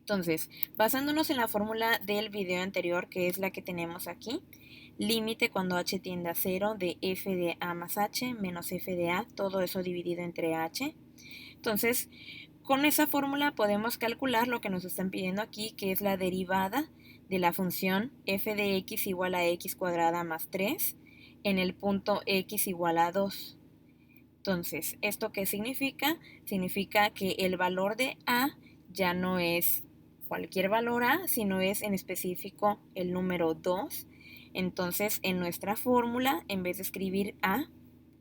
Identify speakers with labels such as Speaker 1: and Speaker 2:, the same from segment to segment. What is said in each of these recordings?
Speaker 1: Entonces, basándonos en la fórmula del video anterior, que es la que tenemos aquí, límite cuando h tiende a 0 de f de a más h menos f de a, todo eso dividido entre h. Entonces, con esa fórmula podemos calcular lo que nos están pidiendo aquí, que es la derivada de la función f de x igual a x cuadrada más 3 en el punto x igual a 2. Entonces, ¿esto qué significa? Significa que el valor de a ya no es cualquier valor a, sino es en específico el número 2. Entonces, en nuestra fórmula, en vez de escribir a,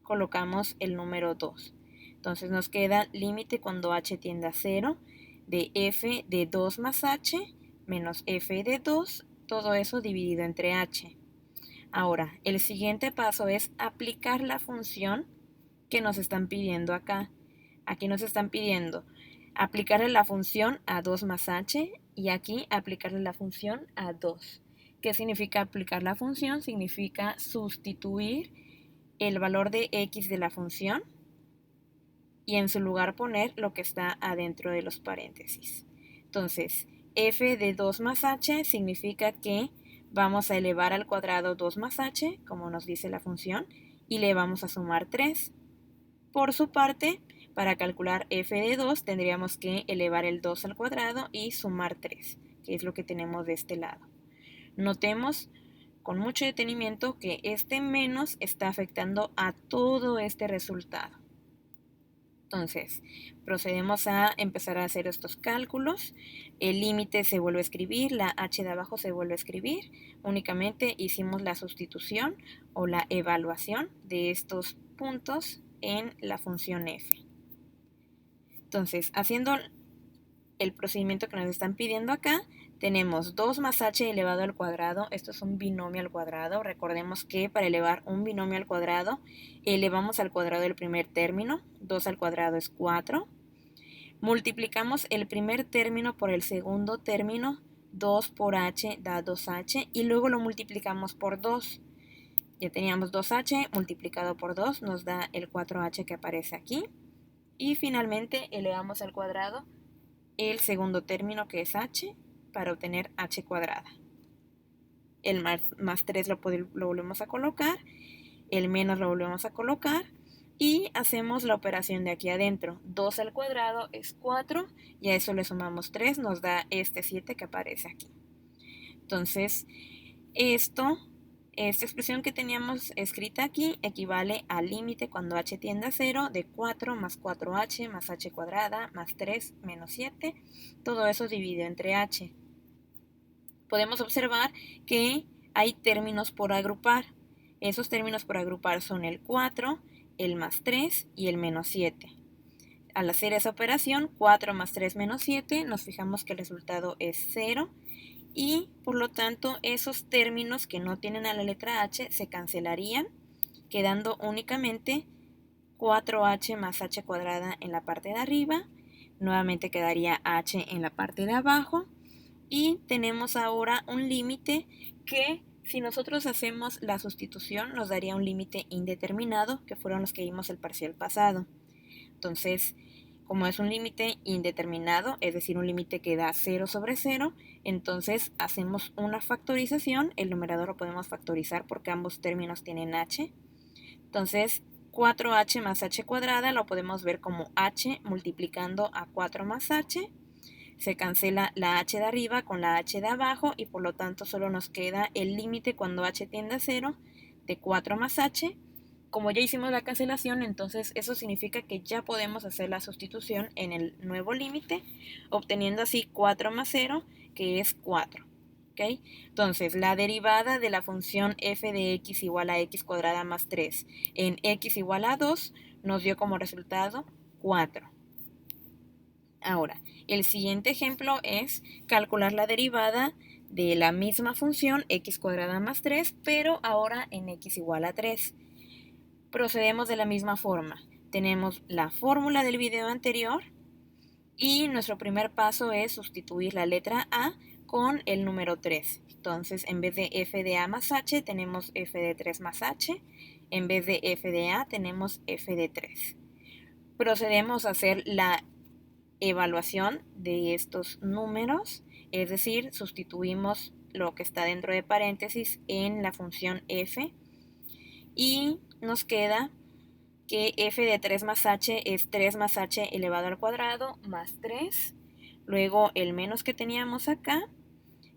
Speaker 1: colocamos el número 2. Entonces nos queda límite cuando h tiende a 0 de f de 2 más h menos f de 2, todo eso dividido entre h. Ahora, el siguiente paso es aplicar la función que nos están pidiendo acá. Aquí nos están pidiendo aplicarle la función a 2 más h y aquí aplicarle la función a 2. ¿Qué significa aplicar la función? Significa sustituir el valor de x de la función y en su lugar poner lo que está adentro de los paréntesis. Entonces, f de 2 más h significa que vamos a elevar al cuadrado 2 más h, como nos dice la función, y le vamos a sumar 3. Por su parte, para calcular f de 2 tendríamos que elevar el 2 al cuadrado y sumar 3, que es lo que tenemos de este lado. Notemos con mucho detenimiento que este menos está afectando a todo este resultado. Entonces, procedemos a empezar a hacer estos cálculos. El límite se vuelve a escribir, la h de abajo se vuelve a escribir. Únicamente hicimos la sustitución o la evaluación de estos puntos en la función f. Entonces, haciendo el procedimiento que nos están pidiendo acá, tenemos 2 más h elevado al cuadrado. Esto es un binomio al cuadrado. Recordemos que para elevar un binomio al cuadrado, elevamos al cuadrado el primer término. 2 al cuadrado es 4. Multiplicamos el primer término por el segundo término. 2 por h da 2h y luego lo multiplicamos por 2. Ya teníamos 2h multiplicado por 2, nos da el 4h que aparece aquí. Y finalmente elevamos al cuadrado el segundo término, que es h, para obtener h cuadrada. El más 3 lo volvemos a colocar, el menos lo volvemos a colocar y hacemos la operación de aquí adentro. 2 al cuadrado es 4 y a eso le sumamos 3, nos da este 7 que aparece aquí. Entonces, esta expresión que teníamos escrita aquí equivale al límite cuando h tiende a 0 de 4 más 4h más h cuadrada más 3 menos 7. Todo eso dividido entre h. Podemos observar que hay términos por agrupar. Esos términos por agrupar son el 4, el más 3 y el menos 7. Al hacer esa operación, 4 más 3 menos 7, nos fijamos que el resultado es 0. Y por lo tanto esos términos que no tienen a la letra h se cancelarían, quedando únicamente 4h más h cuadrada en la parte de arriba. Nuevamente quedaría h en la parte de abajo y tenemos ahora un límite que, si nosotros hacemos la sustitución, nos daría un límite indeterminado, que fueron los que vimos el parcial pasado. Entonces, como es un límite indeterminado, es decir, un límite que da 0 sobre 0, entonces hacemos una factorización. El numerador lo podemos factorizar porque ambos términos tienen h. Entonces, 4h más h cuadrada lo podemos ver como h multiplicando a 4 más h. Se cancela la h de arriba con la h de abajo y por lo tanto solo nos queda el límite cuando h tiende a 0 de 4 más h. Como ya hicimos la cancelación, entonces eso significa que ya podemos hacer la sustitución en el nuevo límite, obteniendo así 4 más 0, que es 4. ¿Okay? Entonces, la derivada de la función f de x igual a x cuadrada más 3 en x igual a 2 nos dio como resultado 4. Ahora, el siguiente ejemplo es calcular la derivada de la misma función x cuadrada más 3, pero ahora en x igual a 3. Procedemos de la misma forma. Tenemos la fórmula del video anterior y nuestro primer paso es sustituir la letra a con el número 3. Entonces, en vez de f de a más h, tenemos f de 3 más h. En vez de f de a, tenemos f de 3. Procedemos a hacer la evaluación de estos números, es decir, sustituimos lo que está dentro de paréntesis en la función f y nos queda que f de 3 más h es 3 más h elevado al cuadrado más 3, luego el menos que teníamos acá,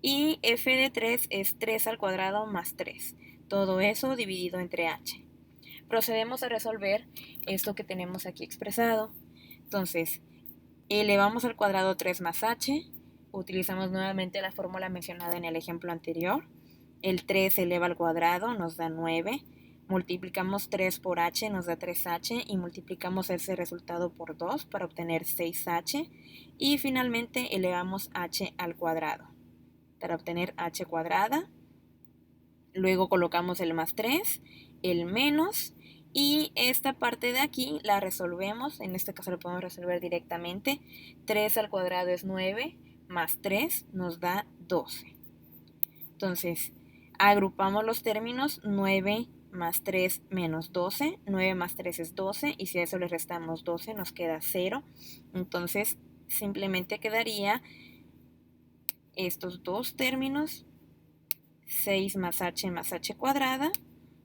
Speaker 1: y f de 3 es 3 al cuadrado más 3, todo eso dividido entre h. Procedemos a resolver esto que tenemos aquí expresado. Entonces, elevamos al cuadrado 3 más h, utilizamos nuevamente la fórmula mencionada en el ejemplo anterior, el 3 se eleva al cuadrado, nos da 9, multiplicamos 3 por h, nos da 3h, y multiplicamos ese resultado por 2 para obtener 6h, y finalmente elevamos h al cuadrado para obtener h cuadrada, luego colocamos el más 3, el menos, y esta parte de aquí la resolvemos, en este caso lo podemos resolver directamente, 3 al cuadrado es 9, más 3 nos da 12. Entonces, agrupamos los términos, 9 más 3 menos 12, 9 más 3 es 12, y si a eso le restamos 12 nos queda 0, entonces simplemente quedaría estos dos términos, 6 más h cuadrada,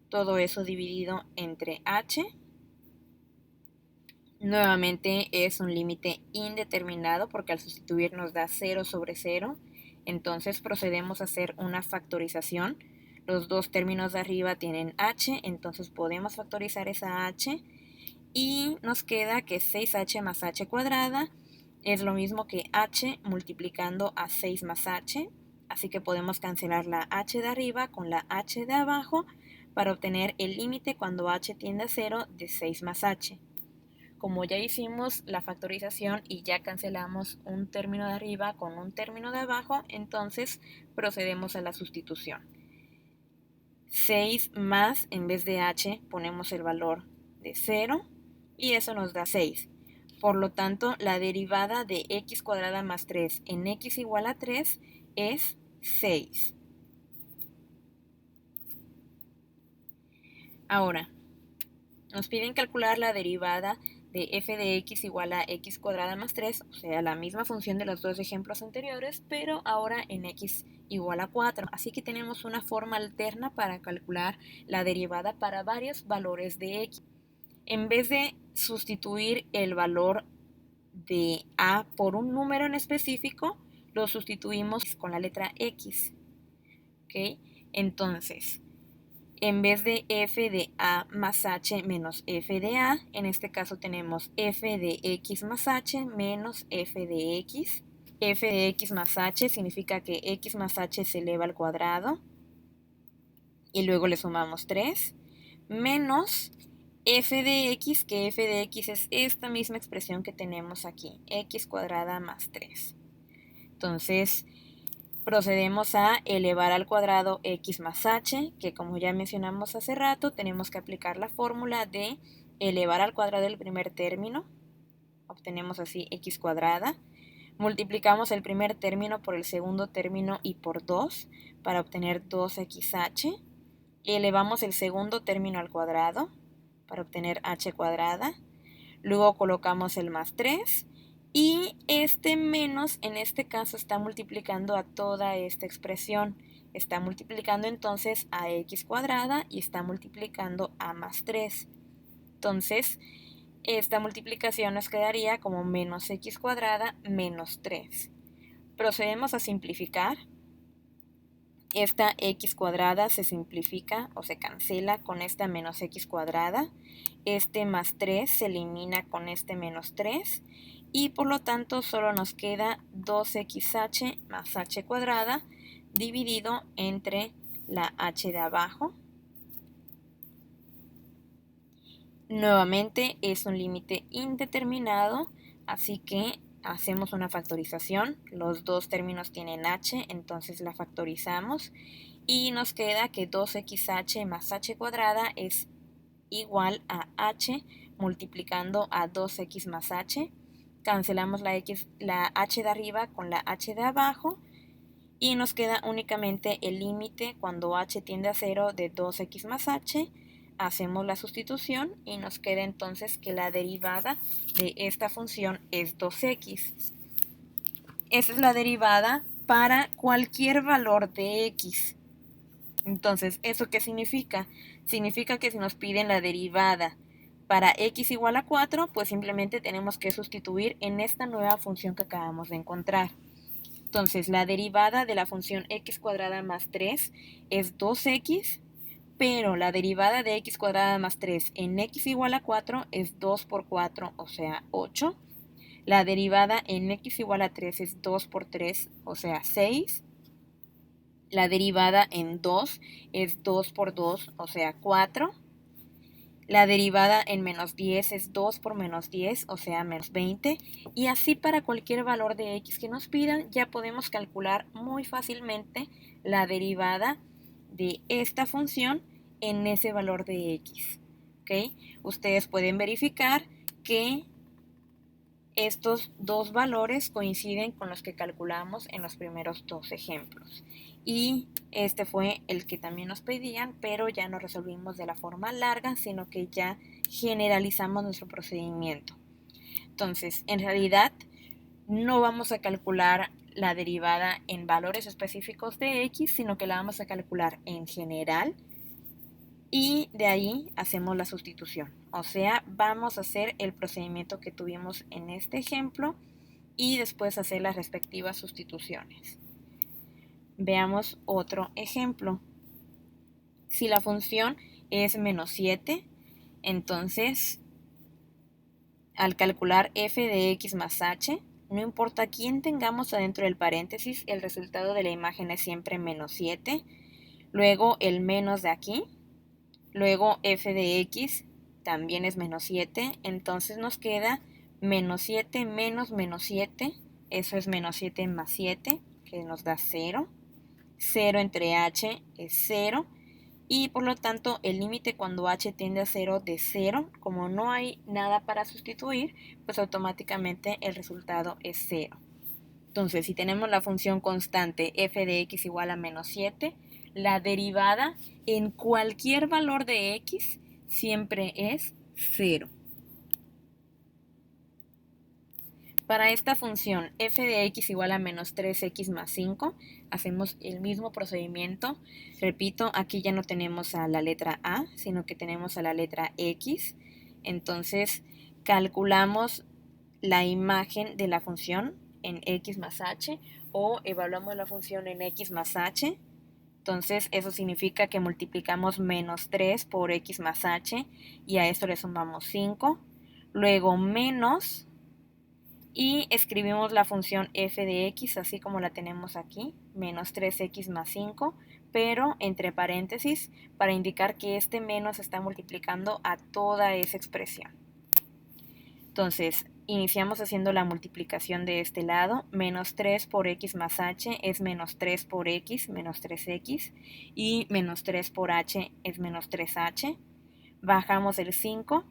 Speaker 1: todo eso dividido entre h. Nuevamente es un límite indeterminado porque al sustituir nos da 0 sobre 0. Entonces procedemos a hacer una factorización. Los dos términos de arriba tienen h, entonces podemos factorizar esa h. Y nos queda que 6h más h cuadrada es lo mismo que h multiplicando a 6 más h. Así que podemos cancelar la h de arriba con la h de abajo para obtener el límite cuando h tiende a 0 de 6 más h. Como ya hicimos la factorización y ya cancelamos un término de arriba con un término de abajo, entonces procedemos a la sustitución. 6 más, en vez de h, ponemos el valor de 0 y eso nos da 6. Por lo tanto, la derivada de x cuadrada más 3 en x igual a 3 es 6. Ahora, nos piden calcular la derivada de f de x igual a x cuadrada más 3, o sea, la misma función de los dos ejemplos anteriores, pero ahora en x igual a 4. Así que tenemos una forma alterna para calcular la derivada para varios valores de x. En vez de sustituir el valor de a por un número en específico, lo sustituimos con la letra x. ¿Okay? Entonces, en vez de f de a más h menos f de a, en este caso tenemos f de x más h menos f de x. F de x más h significa que x más h se eleva al cuadrado y luego le sumamos 3, menos f de x, que f de x es esta misma expresión que tenemos aquí, x cuadrada más 3. Entonces, procedemos a elevar al cuadrado x más h, que como ya mencionamos hace rato, tenemos que aplicar la fórmula de elevar al cuadrado el primer término. Obtenemos así x cuadrada. Multiplicamos el primer término por el segundo término y por 2 para obtener 2xh. Elevamos el segundo término al cuadrado para obtener h cuadrada. Luego colocamos el más 3 y este menos en este caso está multiplicando a toda esta expresión. Está multiplicando entonces a x cuadrada y está multiplicando a más 3. Entonces, esta multiplicación nos quedaría como menos x cuadrada menos 3. Procedemos a simplificar. Esta x cuadrada se simplifica o se cancela con esta menos x cuadrada. Este más 3 se elimina con este menos 3. Y por lo tanto solo nos queda 2xh más h cuadrada dividido entre la h de abajo. Nuevamente es un límite indeterminado, así que hacemos una factorización. Los dos términos tienen h, entonces la factorizamos y nos queda que 2xh más h cuadrada es igual a h multiplicando a 2x más h. Cancelamos la h de arriba con la h de abajo y nos queda únicamente el límite cuando h tiende a 0 de 2x más h hacemos la sustitución y nos queda entonces que la derivada de esta función es 2x. Esa es la derivada para cualquier valor de x. Entonces, ¿eso qué significa? Significa que si nos piden la derivada para x igual a 4, pues simplemente tenemos que sustituir en esta nueva función que acabamos de encontrar. Entonces, la derivada de la función x cuadrada más 3 es 2x, pero la derivada de x cuadrada más 3 en x igual a 4 es 2 por 4, o sea, 8. La derivada en x igual a 3 es 2 por 3, o sea, 6. La derivada en 2 es 2 por 2, o sea, 4. La derivada en menos 10 es 2 por menos 10, o sea, menos 20. Y así para cualquier valor de x que nos pidan, ya podemos calcular muy fácilmente la derivada de esta función en ese valor de x. ¿Okay? Ustedes pueden verificar que estos dos valores coinciden con los que calculamos en los primeros dos ejemplos. Y este fue el que también nos pedían, pero ya no resolvimos de la forma larga, sino que ya generalizamos nuestro procedimiento. Entonces, en realidad, no vamos a calcular la derivada en valores específicos de x, sino que la vamos a calcular en general y de ahí hacemos la sustitución. O sea, vamos a hacer el procedimiento que tuvimos en este ejemplo y después hacer las respectivas sustituciones. Veamos otro ejemplo. Si la función es menos 7, entonces al calcular f de x más h, no importa quién tengamos adentro del paréntesis, el resultado de la imagen es siempre menos 7. Luego el menos de aquí. Luego f de x también es menos 7, entonces nos queda menos 7 menos menos 7, eso es menos 7 más 7, que nos da 0. 0 entre h es 0, y por lo tanto el límite cuando h tiende a 0 de 0, como no hay nada para sustituir, pues automáticamente el resultado es 0. Entonces, si tenemos la función constante f de x igual a menos 7, la derivada en cualquier valor de x siempre es 0. Para esta función f de x igual a menos 3x más 5, hacemos el mismo procedimiento. Repito, aquí ya no tenemos a la letra a, sino que tenemos a la letra x. Entonces, calculamos la imagen de la función en x más h o evaluamos la función en x más h. Entonces eso significa que multiplicamos menos 3 por x más h y a esto le sumamos 5. Luego menos y escribimos la función f de x así como la tenemos aquí, menos 3x más 5, pero entre paréntesis para indicar que este menos está multiplicando a toda esa expresión. Entonces, iniciamos haciendo la multiplicación de este lado. Menos 3 por x más h es menos 3 por x, menos 3x. Y menos 3 por h es menos 3h. Bajamos el 5.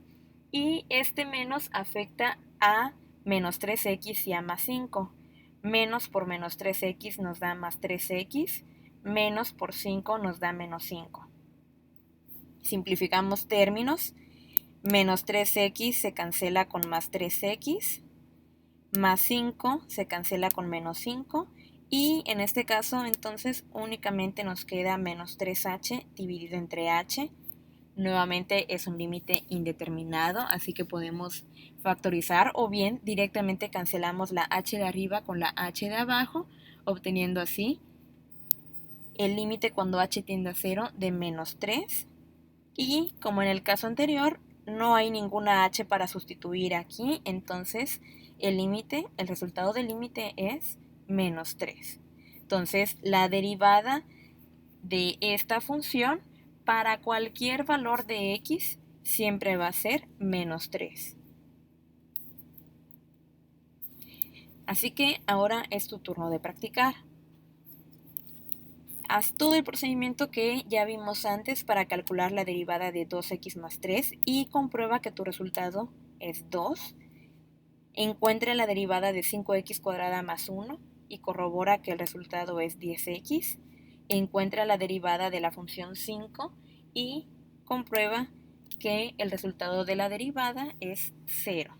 Speaker 1: Y este menos afecta a menos 3x y a más 5. Menos por menos 3x nos da más 3x. Menos por 5 nos da menos 5. Simplificamos términos. Menos 3x se cancela con más 3x, más 5 se cancela con menos 5 y en este caso entonces únicamente nos queda menos 3h dividido entre h. Nuevamente es un límite indeterminado, así que podemos factorizar o bien directamente cancelamos la h de arriba con la h de abajo, obteniendo así el límite cuando h tiende a 0 de menos 3 y como en el caso anterior no hay ninguna h para sustituir aquí, entonces el resultado del límite es menos 3. Entonces la derivada de esta función para cualquier valor de x siempre va a ser menos 3. Así que ahora es tu turno de practicar. Haz todo el procedimiento que ya vimos antes para calcular la derivada de 2x más 3 y comprueba que tu resultado es 2. Encuentra la derivada de 5x cuadrada más 1 y corrobora que el resultado es 10x. Encuentra la derivada de la función 5 y comprueba que el resultado de la derivada es 0.